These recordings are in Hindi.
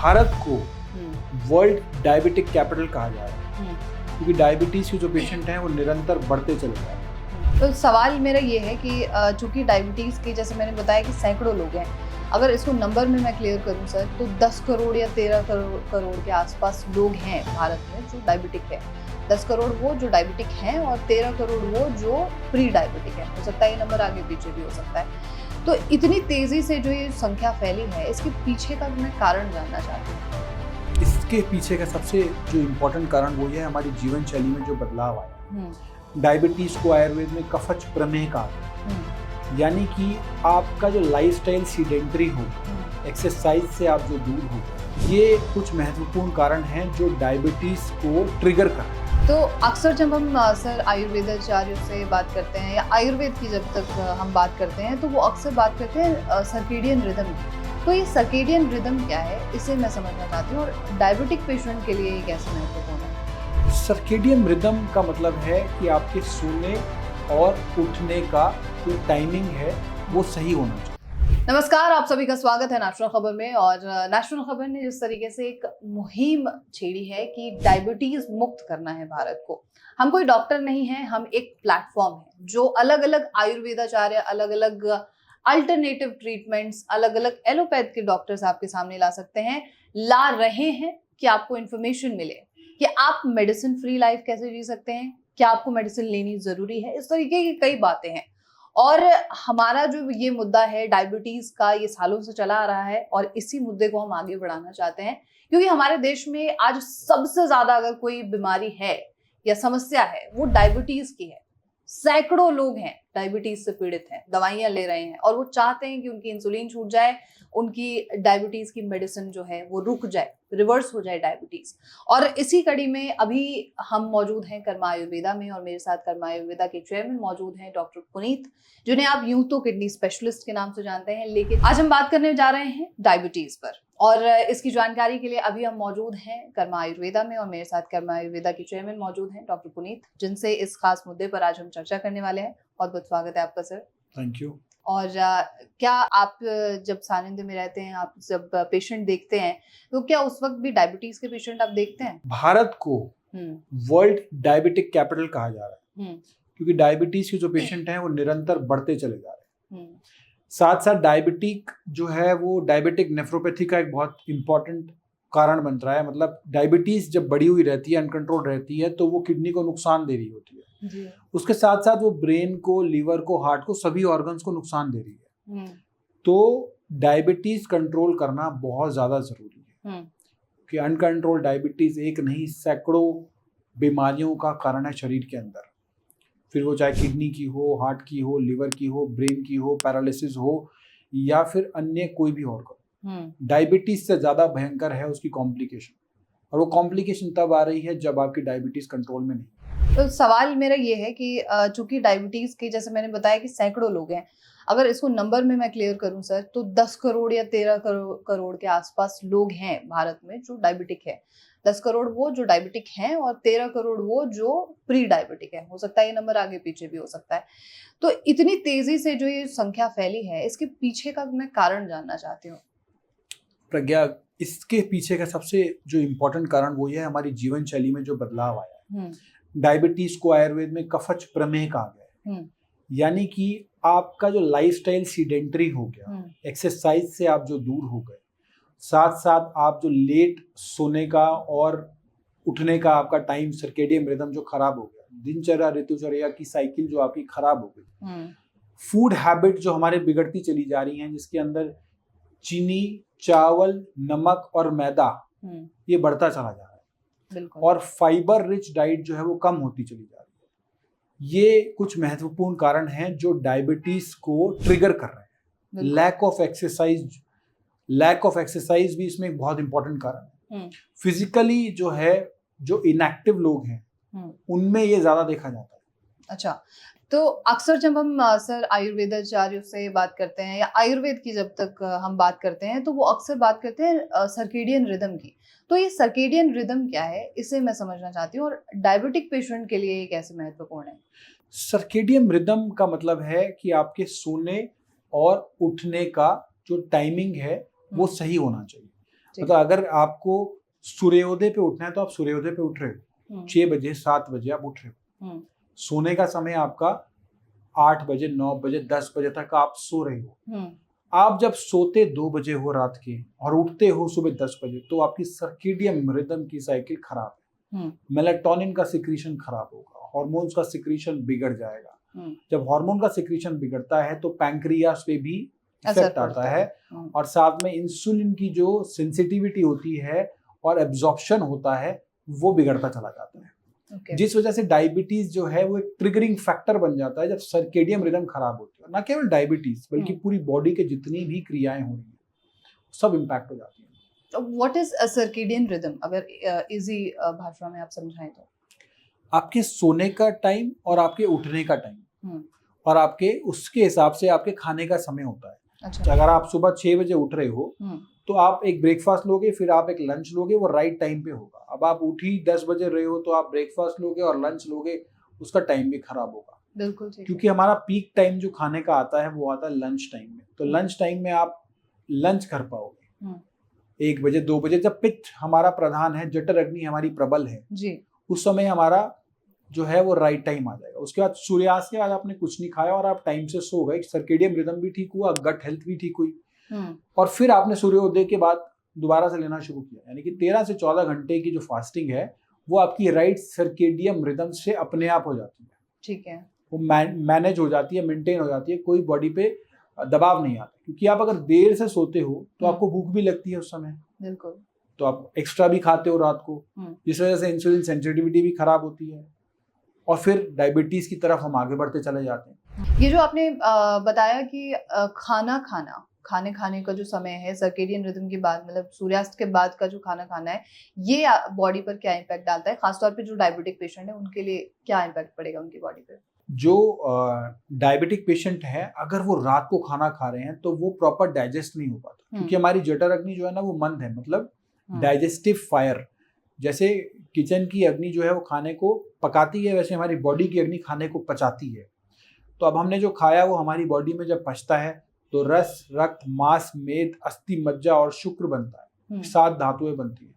भारत को वर्ल्ड डायबिटिक कैपिटल कहा जा रहा है क्योंकि डायबिटीज के जो पेशेंट हैं वो निरंतर बढ़ते चले जा रहे हैं। तो सवाल मेरा ये है कि चूंकि डायबिटीज़ के जैसे मैंने बताया कि सैकड़ों लोग हैं, अगर इसको नंबर में मैं क्लियर करूं सर तो 10 करोड़ या 13 करोड़ के आसपास लोग हैं भारत में जो डायबिटिक है। 10 करोड़ वो जो डायबिटिक हैं और 13 करोड़ वो जो प्री डायबिटिक है। हो सकता है ये नंबर आगे पीछे भी हो सकता है। तो इतनी तेजी से जो ये संख्या फैली है, इसके पीछे का मैं कारण जानना चाहती हूँ। इसके पीछे का सबसे जो इम्पोर्टेंट कारण वो है हमारी जीवन शैली में जो बदलाव आया। डायबिटीज को आयुर्वेद में कफच प्रमेह कहा है, यानी कि आपका जो लाइफस्टाइल सीडेंटरी हो, एक्सरसाइज से आप जो दूर हो, ये कुछ महत्वपूर्ण कारण हैं जो डायबिटीज को ट्रिगर कर रहे हैं। तो अक्सर जब हम सर आयुर्वेदाचार्यों से बात करते हैं या आयुर्वेद की जब तक हम बात करते हैं तो वो अक्सर बात करते हैं सर्केडियन रिदम की। तो ये सर्केडियन रिदम क्या है, इसे मैं समझना चाहती हूँ, और डायबिटिक पेशेंट के लिए ये कैसे महत्वपूर्ण है? सर्केडियन रिदम का मतलब है कि आपके सोने और उठने का जो टाइमिंग है वो सही होना चाहिए। नमस्कार, आप सभी का स्वागत है नेशनल खबर में। और नेशनल खबर ने जिस तरीके से एक मुहिम छेड़ी है कि डायबिटीज मुक्त करना है भारत को। हम कोई डॉक्टर नहीं है, हम एक प्लेटफॉर्म है जो अलग अलग आयुर्वेदाचार्य, अलग अलग अल्टरनेटिव ट्रीटमेंट्स, अलग अलग एलोपैथ के डॉक्टर्स आपके सामने ला सकते हैं, ला रहे हैं कि आपको इन्फॉर्मेशन मिले कि आप मेडिसिन फ्री लाइफ कैसे जी सकते हैं, क्या आपको मेडिसिन लेनी जरूरी है। इस तरीके की कई बातें हैं और हमारा जो ये मुद्दा है डायबिटीज का, ये सालों से चला आ रहा है और इसी मुद्दे को हम आगे बढ़ाना चाहते हैं क्योंकि हमारे देश में आज सबसे ज्यादा अगर कोई बीमारी है या समस्या है वो डायबिटीज की है। सैकड़ों लोग हैं डायबिटीज से पीड़ित हैं, दवाइयां ले रहे हैं और वो चाहते हैं कि उनकी इंसुलिन छूट जाए, उनकी डायबिटीज की मेडिसिन जो है वो रुक जाए, रिवर्स हो जाए डायबिटीज। और इसी कड़ी में अभी हम मौजूद हैं कर्मा आयुर्वेदा में और मेरे साथ कर्मा आयुर्वेदा के चेयरमैन मौजूद हैं डॉक्टर पुनीत, जिन्हें आप यूं तो किडनी स्पेशलिस्ट के नाम से जानते हैं, लेकिन आज हम बात करने जा रहे हैं डायबिटीज पर। और इसकी जानकारी के लिए अभी हम मौजूद हैं कर्मा आयुर्वेदा में और मेरे साथ कर्मा आयुर्वेदा के चेयरमैन मौजूद हैं डॉक्टर पुनीत, जिनसे इस खास मुद्दे पर आज हम चर्चा करने वाले हैं। बहुत बहुत स्वागत है आपका सर। Thank you. और क्या आप जब सानिध्य में रहते हैं, आप जब पेशेंट देखते हैं तो क्या उस वक्त भी डायबिटीज के पेशेंट आप देखते हैं? भारत को वर्ल्ड डायबिटिक कैपिटल कहा जा रहा है क्योंकि डायबिटीज के जो पेशेंट हैं वो निरंतर बढ़ते चले जा रहे हैं। साथ साथ डायबिटिक जो है वो डायबिटिक नेफ्रोपैथी का एक बहुत इंपॉर्टेंट कारण बन रहा है। मतलब डायबिटीज जब बढ़ी हुई रहती है, अनकंट्रोल रहती है, तो वो किडनी को नुकसान दे रही होती है जी। उसके साथ साथ वो ब्रेन को, लीवर को, हार्ट को, सभी ऑर्गन्स को नुकसान दे रही है। तो डायबिटीज कंट्रोल करना बहुत ज्यादा जरूरी है कि अनकंट्रोल डायबिटीज एक नहीं सैकड़ों बीमारियों का कारण है शरीर के अंदर, फिर वो चाहे किडनी की हो, हार्ट की हो, लिवर की हो, ब्रेन की हो, पैरालिसिस हो या फिर अन्य कोई भी ऑर्गन। डायबिटीज से ज्यादा भयंकर है उसकी कॉम्प्लिकेशन, और वो कॉम्प्लिकेशन तब आ रही है जब आपकी डायबिटीज कंट्रोल में नहीं। तो सवाल मेरा ये है कि चूंकि डायबिटीज के जैसे मैंने बताया कि सैकड़ों लोग हैं, अगर इसको नंबर में मैं क्लियर करूं सर तो 10 करोड़ या 13 करोड़ के आसपास लोग हैं भारत में जो डायबिटिक है। 10 करोड़ वो जो डायबिटिक हैं और 13 करोड़ वो जो प्री डायबिटिक है। हो सकता है ये नंबर आगे पीछे भी हो सकता है। तो इतनी तेजी से जो ये संख्या फैली है, इसके पीछे का मैं कारण जानना चाहती हूँ। प्रज्ञा, इसके पीछे का सबसे जो इम्पोर्टेंट कारण वो है हमारी जीवन शैली में जो बदलाव आया। डायबिटीज को आयुर्वेद में कफच प्रमेह कहा गया है, यानी कि आपका जो लाइफस्टाइल सीडेंटरी हो गया, एक्सरसाइज से आप जो दूर हो गए, साथ साथ आप जो लेट सोने का और उठने का आपका टाइम, सर्केडियन रिदम जो खराब हो गया, दिनचर्या ऋतुचर्या की साइकिल जो आपकी खराब हो गई, फूड हैबिट जो हमारे बिगड़ती चली जा रही हैं, जिसके अंदर चीनी, चावल, नमक और मैदा ये बढ़ता चला जा रहा है और फाइबर रिच डाइट जो है वो कम होती चली जा रही है। ये कुछ महत्वपूर्ण कारण हैं जो डायबिटीज को ट्रिगर कर रहे हैं। लैक ऑफ एक्सरसाइज भी इसमें एक बहुत इंपॉर्टेंट कारण है। फिजिकली जो है, जो इनएक्टिव लोग हैं उनमें ये ज्यादा देखा जाता है। अच्छा, तो अक्सर जब हम सर आयुर्वेदाचार्यों से बात करते हैं या आयुर्वेद की जब तक हम बात करते हैं तो वो अक्सर बात करते हैं सर्केडियन रिदम की। तो ये सर्केडियन रिदम क्या है, इसे मैं समझना चाहती हूँ और डायबिटिक पेशेंट के लिए ये कैसे महत्वपूर्ण है? सर्केडियन रिदम का मतलब है कि आपके सोने और उठने का जो टाइमिंग है वो सही होना चाहिए। मतलब अगर आपको सूर्योदय पे उठना है तो आप सूर्योदय पे उठ रहे हो, 6 बजे 7 बजे आप उठ रहे हो। सोने का समय आपका 8 बजे 9 बजे 10 बजे तक आप सो रहे हो। आप जब सोते 2 बजे हो रात के और उठते हो सुबह 10 बजे, तो आपकी सर्केडियन रिदम की साइकिल खराब है। मेलाटोनिन का सिक्रीशन खराब होगा, हार्मोन्स का सिक्रीशन बिगड़ जाएगा। जब हार्मोन का सिक्रीशन बिगड़ता है तो पैंक्रियास पे भी इफेक्ट आता है और साथ में इंसुलिन की जो सेंसिटिविटी होती है और एब्जॉर्प्शन होता है वो बिगड़ता चला जाता है। जिस वजह से डायबिटीज जो है वो एक ट्रिगरिंग फैक्टर बन जाता है जब सर्केडियन रिदम खराब होती है। ना केवल डायबिटीज बल्कि पूरी बॉडी के जितनी भी क्रियाएं हो रही हैं सब इम्पैक्ट हो जाती हैं। तो what is a circadian rhythm, अगर इजी भाषा में आप समझाएं तो? आपके सोने का टाइम और आपके उठने का टाइम और आपके उसके हिसाब से आपके खाने का समय होता है। अच्छा। अगर आप सुबह 6 बजे उठ रहे हो तो आप एक ब्रेकफास्ट लोगे, फिर आप एक लंच लोगे, वो राइट टाइम पे होगा। अब आप उठी 10 बजे रहे हो तो आप ब्रेकफास्ट लोगे और लंच लोगे, उसका टाइम भी खराब होगा। बिल्कुल, क्योंकि हमारा पीक टाइम जो खाने का आता है वो आता है लंच टाइम में। तो लंच टाइम में आप लंच कर पाओगे 1 बजे 2 बजे, जब पित्त हमारा प्रधान है, जठर अग्नि हमारी प्रबल है जी, उस समय हमारा जो है वो राइट टाइम आ जाएगा। उसके बाद सूर्यास्त के बाद आपने कुछ नहीं खाया और आप टाइम से सो गए, सर्केडियन रिदम भी ठीक हुआ, गट हेल्थ भी ठीक हुई और फिर आपने सूर्योदय के बाद दोबारा से लेना शुरू किया। यानी कि 13 से 14 घंटे की जो फास्टिंग है वो आपकी राइट सर्केडियन रिदम से अपने आप हो जाती है। ठीक है, वो मैनेज हो जाती है, मेंटेन हो जाती है, कोई बॉडी पे दबाव नहीं आता। क्योंकि आप अगर देर से सोते हो तो आपको भूख भी लगती है उस समय, बिल्कुल, तो आप एक्स्ट्रा भी खाते हो रात को, जिस वजह से इंसुलिन सेंसिटिविटी भी खराब होती है और फिर डायबिटीज की तरफ हम आगे बढ़ते चले जाते हैं। ये जो आपने बताया कि खाने का जो समय है सर्केडियन रिदम के बाद, मतलब सूर्यास्त के बाद का जो खाना खाना है, ये बॉडी पर क्या इम्पैक्ट डालता है? खासतौर पे जो डायबिटिक पेशेंट है उनके लिए क्या इम्पैक्ट पड़ेगा उनकी बॉडी पे? जो डायबिटिक पेशेंट है अगर वो रात को खाना खा रहे हैं तो वो प्रॉपर डाइजेस्ट नहीं हो पाता, क्योंकि हमारी जठर अग्नि जो है ना वो मंद है, मतलब डाइजेस्टिव फायर। जैसे किचन की अग्नि जो है वो खाने को पकाती है, वैसे हमारी बॉडी की अग्नि खाने को पचाती है। तो अब हमने जो खाया वो हमारी बॉडी में जब पचता है तो रस, रक्त, मांस, मेद, अस्थि, मज्जा और शुक्र बनता है, 7 धातुएं बनती है।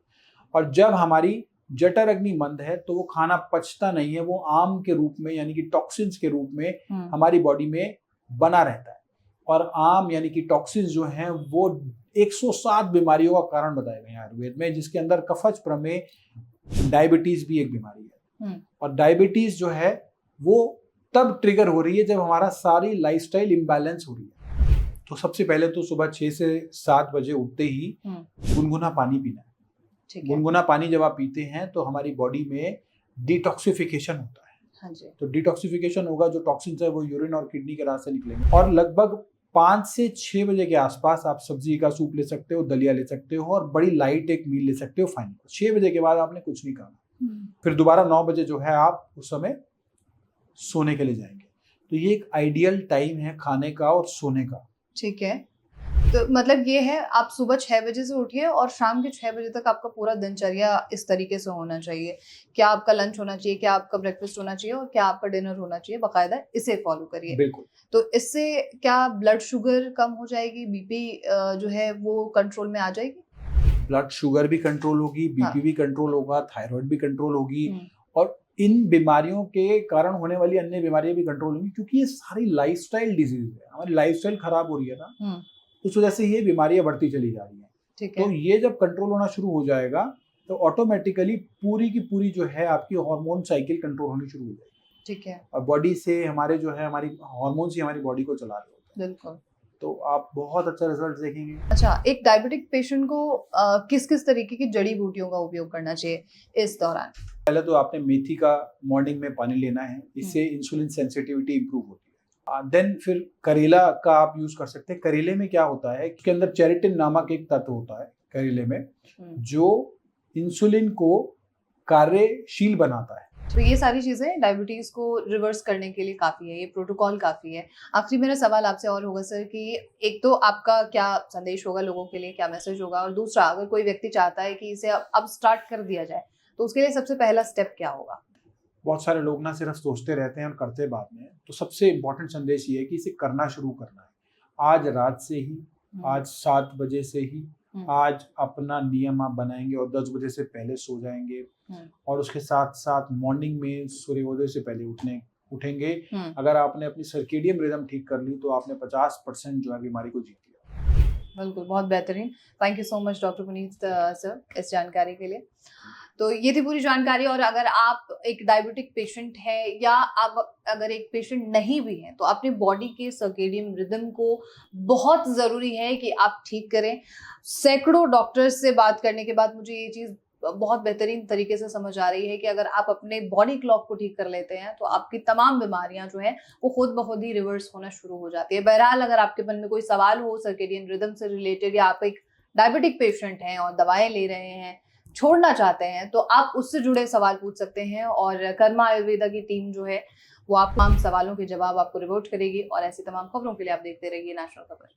और जब हमारी जठर अग्नि मंद है तो वो खाना पचता नहीं है, वो आम के रूप में यानी कि टॉक्सिन्स के रूप में हमारी बॉडी में बना रहता है। और आम यानी कि टॉक्सिन्स जो हैं वो 107 बीमारियों का कारण बताए गए हैं आयुर्वेद में, जिसके अंदर कफज, प्रमेह, डायबिटीज भी एक बीमारी है। और डायबिटीज जो है वो तब ट्रिगर हो रही है जब हमारा सारी लाइफस्टाइल इम्बैलेंस हो रही है। तो सबसे पहले तो सुबह 6 से 7 बजे उठते ही गुनगुना पानी पीना है। गुनगुना पानी जब आप पीते हैं तो हमारी बॉडी में डिटॉक्सिफिकेशन होता है। हाँ जी। तो डिटॉक्सिफिकेशन होगा, जो टॉक्सिन्स है वो यूरिन और किडनी के रास्ते निकलेंगे। और लगभग 5 से 6 बजे के आसपास आप सब्जी का सूप ले सकते हो, दलिया ले सकते हो और बड़ी लाइट एक मील ले सकते हो फाइन। 6 बजे के बाद आपने कुछ नहीं खाना। फिर दोबारा 9 बजे जो है आप उस समय सोने के लिए जाएंगे। तो ये एक आइडियल टाइम है खाने का और सोने का। ठीक है, तो मतलब ये है आप सुबह 6 बजे से उठिए और शाम के 6 बजे तक आपका पूरा दिनचर्या इस तरीके से होना चाहिए। क्या आपका लंच होना चाहिए, क्या आपका ब्रेकफास्ट होना चाहिए और क्या आपका डिनर होना चाहिए, बाकायदा इसे फॉलो करिए। बिल्कुल। तो इससे क्या ब्लड शुगर कम हो जाएगी, बीपी जो है वो कंट्रोल में आ जाएगी? ब्लड शुगर भी कंट्रोल होगी, बीपी भी कंट्रोल होगा, थायराइड भी कंट्रोल होगी और इन बीमारियों के कारण होने वाली अन्य बीमारियां भी कंट्रोल होंगी, क्योंकि ये सारी लाइफस्टाइल डिजीज है। हमारी लाइफस्टाइल खराब हो रही है ना, उस वजह से ये बीमारियां बढ़ती चली जा रही हैं। तो ये जब कंट्रोल होना शुरू हो जाएगा तो ऑटोमेटिकली पूरी की पूरी जो है आपकी हार्मोन साइकिल कंट्रोल होनी शुरू हो जाएगी। ठीक है, और बॉडी से हमारे जो है हमारी हार्मोन्स ही हमारी बॉडी को चला रहे होते हैं। बिल्कुल। तो आप बहुत अच्छा रिजल्ट देखेंगे। अच्छा, एक डायबिटिक पेशेंट को किस किस तरीके की जड़ी बूटियों का उपयोग करना चाहिए इस दौरान? पहले तो आपने मेथी का मॉर्निंग में पानी लेना है, इससे इंसुलिन सेंसिटिविटी इंप्रूव होती है। देन फिर करेला का आप यूज कर सकते हैं। करेले में क्या होता है, इसके अंदर चेरेटिन नामक एक तत्व होता है करेले में, जो इंसुलिन को कार्यशील बनाता है। तो ये सारी चीजें डायबिटीज को रिवर्स करने के लिए काफी है, ये प्रोटोकॉल काफी है। आखिरी मेरा सवाल आपसे और होगा सर कि एक तो आपका क्या संदेश होगा लोगों के लिए, क्या मैसेज होगा, और दूसरा अगर कोई व्यक्ति चाहता है कि इसे अब स्टार्ट कर दिया जाए तो उसके लिए सबसे पहला स्टेप क्या होगा? बहुत सारे लोग ना सिर्फ सोचते रहते हैं और करते बाद में। तो सबसे इम्पोर्टेंट संदेश ये है कि इसे करना शुरू करना है आज रात से ही, आज 7 बजे से ही आज अपना नियम आप बनाएंगे और 10 बजे से पहले सो जाएंगे और उसके साथ साथ मॉर्निंग में सूर्योदय से पहले उठेंगे, अगर आपने अपनी सर्केडियन रिदम ठीक कर ली तो आपने 50% जो है बीमारी को जीत लिया। बिल्कुल, बहुत बेहतरीन। Thank you so much doctor Puneet sir इस जानकारी के लिए। तो ये थी पूरी जानकारी। और अगर आप एक डायबिटिक पेशेंट है या आप अगर एक पेशेंट नहीं भी है तो अपनी बॉडी के सर्केडियन रिदम को बहुत ज़रूरी है कि आप ठीक करें। सैकड़ों डॉक्टर्स से बात करने के बाद मुझे ये चीज़ बहुत बेहतरीन तरीके से समझ आ रही है कि अगर आप अपने बॉडी क्लॉक को ठीक कर लेते हैं तो आपकी तमाम बीमारियां जो हैं वो खुद ब खुद ही रिवर्स होना शुरू हो जाती है। बहरहाल, अगर आपके मन में कोई सवाल हो सर्केडियन रिदम से रिलेटेड या आप एक डायबिटिक पेशेंट हैं और दवाएं ले रहे हैं, छोड़ना चाहते हैं, तो आप उससे जुड़े सवाल पूछ सकते हैं और कर्मा आयुर्वेदा की टीम जो है वो आप तमाम सवालों के जवाब आपको रिपोर्ट करेगी। और ऐसी तमाम खबरों के लिए आप देखते रहिए नेशनल खबर।